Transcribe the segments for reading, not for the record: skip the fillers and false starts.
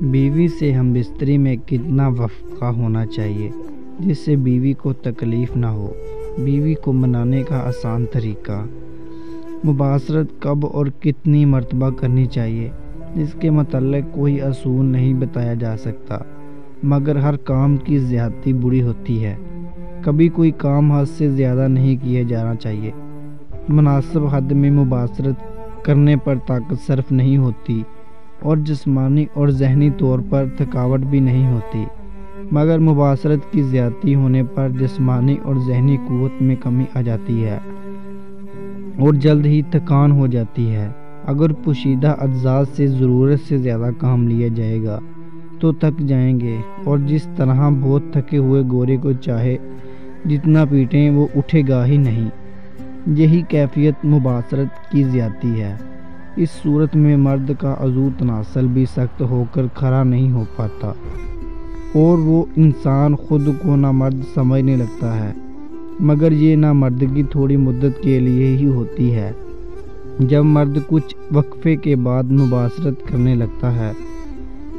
بیوی سے ہم بستری میں کتنا وفا ہونا چاہیے جس سے بیوی کو تکلیف نہ ہو۔ بیوی کو منانے کا آسان طریقہ۔ مباشرت کب اور کتنی مرتبہ کرنی چاہیے اس کے متعلق کوئی اصول نہیں بتایا جا سکتا، مگر ہر کام کی زیادتی بری ہوتی ہے۔ کبھی کوئی کام حد سے زیادہ نہیں کیا جانا چاہیے۔ مناسب حد میں مباشرت کرنے پر طاقت صرف نہیں ہوتی اور جسمانی اور ذہنی طور پر تھکاوٹ بھی نہیں ہوتی، مگر مباشرت کی زیادتی ہونے پر جسمانی اور ذہنی قوت میں کمی آ جاتی ہے اور جلد ہی تھکان ہو جاتی ہے۔ اگر پوشیدہ اجزاء سے ضرورت سے زیادہ کام لیا جائے گا تو تھک جائیں گے، اور جس طرح بہت تھکے ہوئے گھوڑے کو چاہے جتنا پیٹیں وہ اٹھے گا ہی نہیں۔ یہی کیفیت مباشرت کی زیادتی ہے۔ اس صورت میں مرد کا عضو تناسل بھی سخت ہو کر کھڑا نہیں ہو پاتا اور وہ انسان خود کو نامرد سمجھنے لگتا ہے، مگر یہ نامردگی تھوڑی مدت کے لیے ہی ہوتی ہے۔ جب مرد کچھ وقفے کے بعد مباشرت کرنے لگتا ہے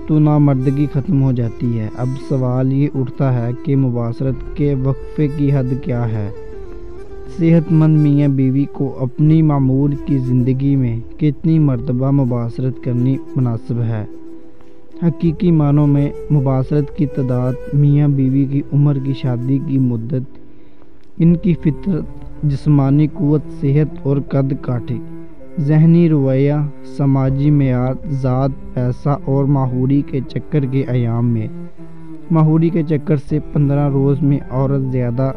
تو نامردگی ختم ہو جاتی ہے۔ اب سوال یہ اٹھتا ہے کہ مباشرت کے وقفے کی حد کیا ہے؟ صحت مند میاں بیوی کو اپنی معمول کی زندگی میں کتنی مرتبہ مباشرت کرنی مناسب ہے؟ حقیقی معنوں میں مباشرت کی تعداد میاں بیوی کی عمر کی شادی کی مدت، ان کی فطرت، جسمانی قوت، صحت اور قد کاٹھی، ذہنی رویہ، سماجی معیار، ذات، پیسہ اور ماہوری کے چکر کے ایام میں ماہوری کے چکر سے 15 روز میں عورت زیادہ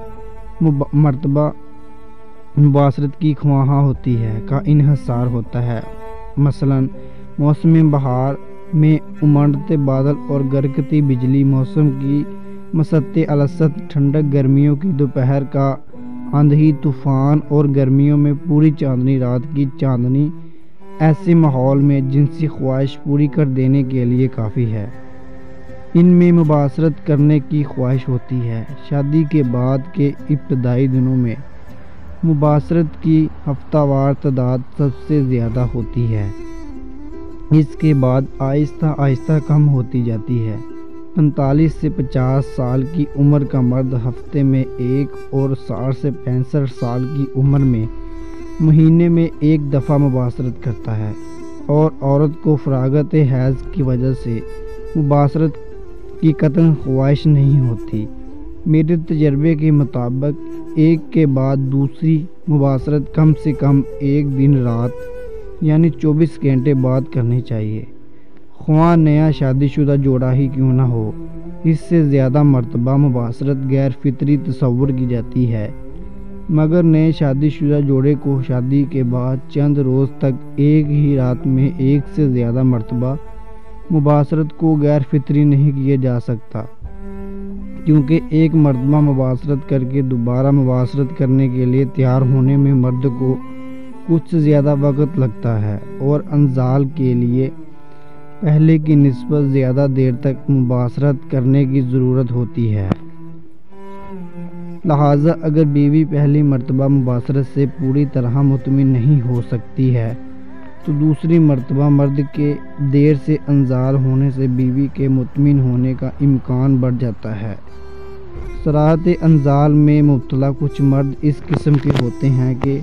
مرتبہ مباشرت کی خواہاں ہوتی ہے کا انحصار ہوتا ہے۔ مثلا موسم بہار میں امانڈتے بادل اور گرجتی بجلی، موسم کی مسطِ الست ٹھنڈک، گرمیوں کی دوپہر کا آندھی طوفان اور گرمیوں میں پوری چاندنی رات کی چاندنی، ایسے ماحول میں جنسی خواہش پوری کر دینے کے لیے کافی ہے۔ ان میں مباشرت کرنے کی خواہش ہوتی ہے۔ شادی کے بعد کے ابتدائی دنوں میں مباشرت کی ہفتہ وار تعداد سب سے زیادہ ہوتی ہے، اس کے بعد آہستہ آہستہ کم ہوتی جاتی ہے۔ 45 سے 50 سال کی عمر کا مرد ہفتے میں ایک اور 60 سے 65 سال کی عمر میں مہینے میں ایک دفعہ مباشرت کرتا ہے، اور عورت کو فراغت حیض کی وجہ سے مباشرت کی قطعاً خواہش نہیں ہوتی۔ میرے تجربے کے مطابق ایک کے بعد دوسری مباشرت کم سے کم ایک دن رات یعنی 24 گھنٹے بعد کرنی چاہیے، خواہ نیا شادی شدہ جوڑا ہی کیوں نہ ہو۔ اس سے زیادہ مرتبہ مباشرت غیر فطری تصور کی جاتی ہے، مگر نئے شادی شدہ جوڑے کو شادی کے بعد چند روز تک ایک ہی رات میں ایک سے زیادہ مرتبہ مباشرت کو غیر فطری نہیں کیا جا سکتا، کیونکہ ایک مرتبہ مباشرت کر کے دوبارہ مباشرت کرنے کے لیے تیار ہونے میں مرد کو کچھ زیادہ وقت لگتا ہے، اور انزال کے لیے پہلے کی نسبت زیادہ دیر تک مباشرت کرنے کی ضرورت ہوتی ہے۔ لہٰذا اگر بیوی پہلی مرتبہ مباشرت سے پوری طرح مطمئن نہیں ہو سکتی ہے تو دوسری مرتبہ مرد کے دیر سے انزال ہونے سے بیوی کے مطمئن ہونے کا امکان بڑھ جاتا ہے۔ سرعت انزال میں مبتلا کچھ مرد اس قسم کے ہوتے ہیں کہ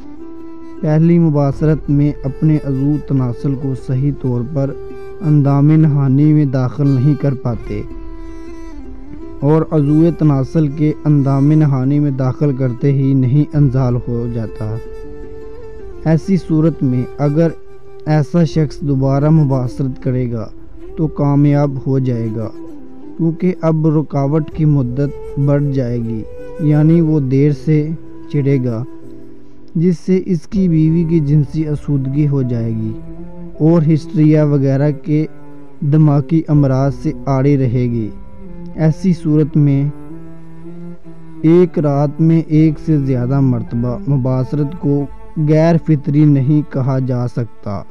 پہلی مباشرت میں اپنے عضو تناسل کو صحیح طور پر اندام نہانی میں داخل نہیں کر پاتے، اور عضو تناسل کے اندام نہانی میں داخل کرتے ہی نہیں انزال ہو جاتا۔ ایسی صورت میں اگر ایسا شخص دوبارہ مباشرت کرے گا تو کامیاب ہو جائے گا، کیونکہ اب رکاوٹ کی مدت بڑھ جائے گی، یعنی وہ دیر سے چڑھے گا، جس سے اس کی بیوی کی جنسی آسودگی ہو جائے گی اور ہسٹریا وغیرہ کے دماغی امراض سے آڑی رہے گی۔ ایسی صورت میں ایک رات میں ایک سے زیادہ مرتبہ مباشرت کو غیر فطری نہیں کہا جا سکتا۔